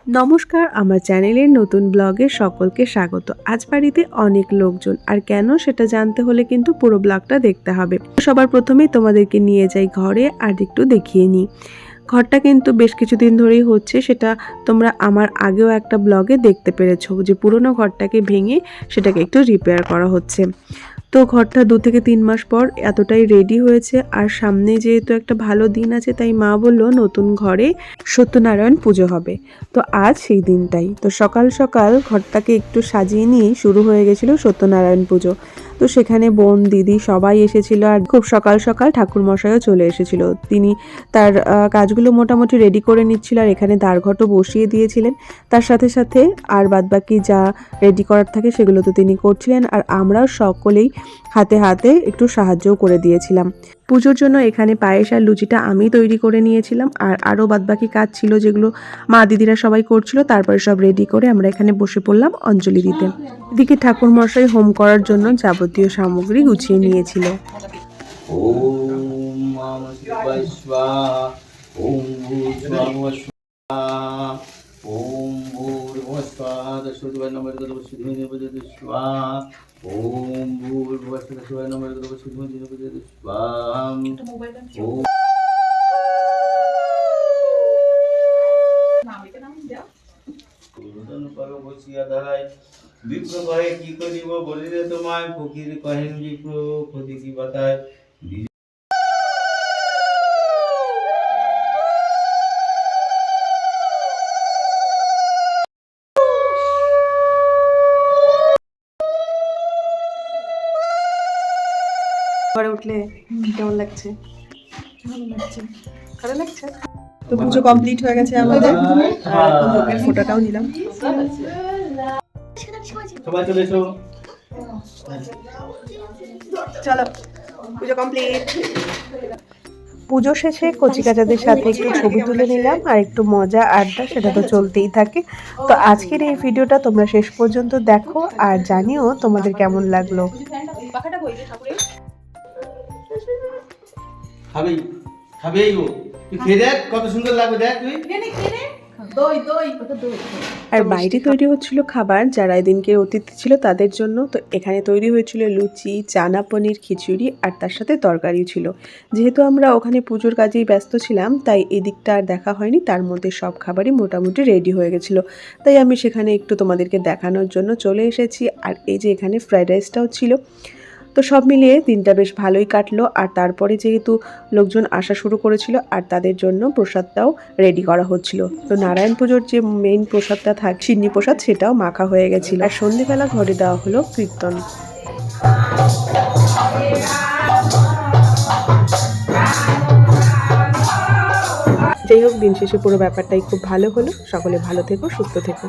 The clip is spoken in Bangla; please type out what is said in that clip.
নমস্কার, আমার চ্যানেলের নতুন ব্লগে সকলকে স্বাগত। আজ বাড়িতে অনেক লোকজন, আর কেন সেটা জানতে হলে কিন্তু পুরো ব্লগটা দেখতে হবে। সবার প্রথমেই তোমাদেরকে নিয়ে যাই ঘরে আর একটু দেখিয়ে নিই। ঘরটা কিন্তু বেশ কিছুদিন ধরেই হচ্ছে, সেটা তোমরা আমার আগেও একটা ব্লগে দেখতে পেরেছো যে পুরোনো ঘরটাকে ভেঙে সেটাকে একটু রিপেয়ার করা হচ্ছে। তো ঘরটা 2 থেকে 3 মাস পর এতটাই রেডি হয়েছে, আর সামনে যেহেতু একটা ভালো দিন আছে তাই মা বলল নতুন ঘরে সত্যনারায়ণ পুজো হবে। তো আজ সেই দিনটাই, তো সকাল সকাল ঘরটাকে একটু সাজিয়ে নিয়েই শুরু হয়ে গেছিল সত্যনারায়ণ পুজো। তো সেখানে বোন দিদি সবাই এসেছিল, আর খুব সকাল সকাল ঠাকুরমশাইও চলে এসেছিল। তিনি তার কাজগুলো মোটামুটি রেডি করে নিচ্ছিল, আর এখানে দ্বারঘটও বসিয়ে দিয়েছিলেন। তার সাথে সাথে আর বাদবাকি যা রেডি করার থাকে সেগুলো তো তিনি করছিলেন, আর আমরাও সকলেই হাতে হাতে একটু সাহায্যও করে দিয়েছিলাম। পুজোর জন্য এখানে পায়েস আর লুচিটা আমি তৈরি করে নিয়েছিলাম, আর আরও বাদবাকি কাজ ছিল যেগুলো মা দিদিরা সবাই করছিল। তারপরে সব রেডি করে আমরা এখানে বসে পড়লাম অঞ্জলি দিতে। এদিকে ঠাকুর মশাই হোম করার জন্য যাবতীয় সামগ্রী গুছিয়ে নিয়েছিল। ওম নমঃ শিবায় স্বাহা। ওম ভূর্ভুবঃ স্বাহা। ওম ভূর্ভুবঃ স্বাহা। দশোদ্ভয় নমঃ দশোদ্ভয় স্বাহা। ওম ভূর্ভুবঃ স্বাহা নমঃ দশোদ্ভয় স্বাহা। ওম পুরোদন পর বসিয়া দাঁড়ায় বিপ্র কহে কি করিব বলিলে তোমায় ফকির কহেন বিপ্র ক্ষতি কি বাতায়। ঘরে উঠলে কেমন লাগছে? ভালো লাগছে। ভালো লাগছে। তো পুজো কমপ্লিট হয়ে গেছে আমাদের, আর এখন ভোগের ফোঁটাটাও নিলাম। সবাই চলে এসো। চলো, পুজো কমপ্লিট। পুজো শেষে কচিকাচাদের সাথে একটু ছবি তুলে নিলাম, আর একটু মজা আড্ডা সেটা তো চলতেই থাকে। তো আজকের এই ভিডিওটা তোমরা শেষ পর্যন্ত দেখো, আর জানিও তোমাদের কেমন লাগলো। খাবেই খাবেই গো, তুই খেয়ে দেখ কত সুন্দর লাগবে, দেখ তুই। আর বাইরে তৈরি হচ্ছিল খাবার, যারা এদিনকে অতিথি ছিল তাদের জন্য। তো এখানে তৈরি হয়েছিল লুচি, চানা পনির, খিচুড়ি, আর তার সাথে তরকারিও ছিল। যেহেতু আমরা ওখানে পুজোর কাজেই ব্যস্ত ছিলাম তাই এদিকটা আর দেখা হয়নি। তার মধ্যে সব খাবারই মোটামুটি রেডি হয়ে গেছিলো, তাই আমি সেখানে একটু তোমাদেরকে দেখানোর জন্য চলে এসেছি। আর এই যে এখানে ফ্রাইড রাইসটাও ছিল। তো সব মিলিয়ে দিনটা বেশ ভালোই কাটলো। আর তারপরে যেহেতু লোকজন আসা শুরু করেছিল, আর তাদের জন্য প্রসাদটাও রেডি করা হচ্ছিল। তো নারায়ণ পুজোর যে মেইন প্রসাদটা থাকে সিন্নি প্রসাদ, সেটাও মাখা হয়ে গেছিল। আর সন্ধেবেলা ঘরে দেওয়া হলো কীর্তন। যাই হোক, দিন শেষে পুরো ব্যাপারটাই খুব ভালো হলো। সকলে ভালো থেকো, সুস্থ থেকো।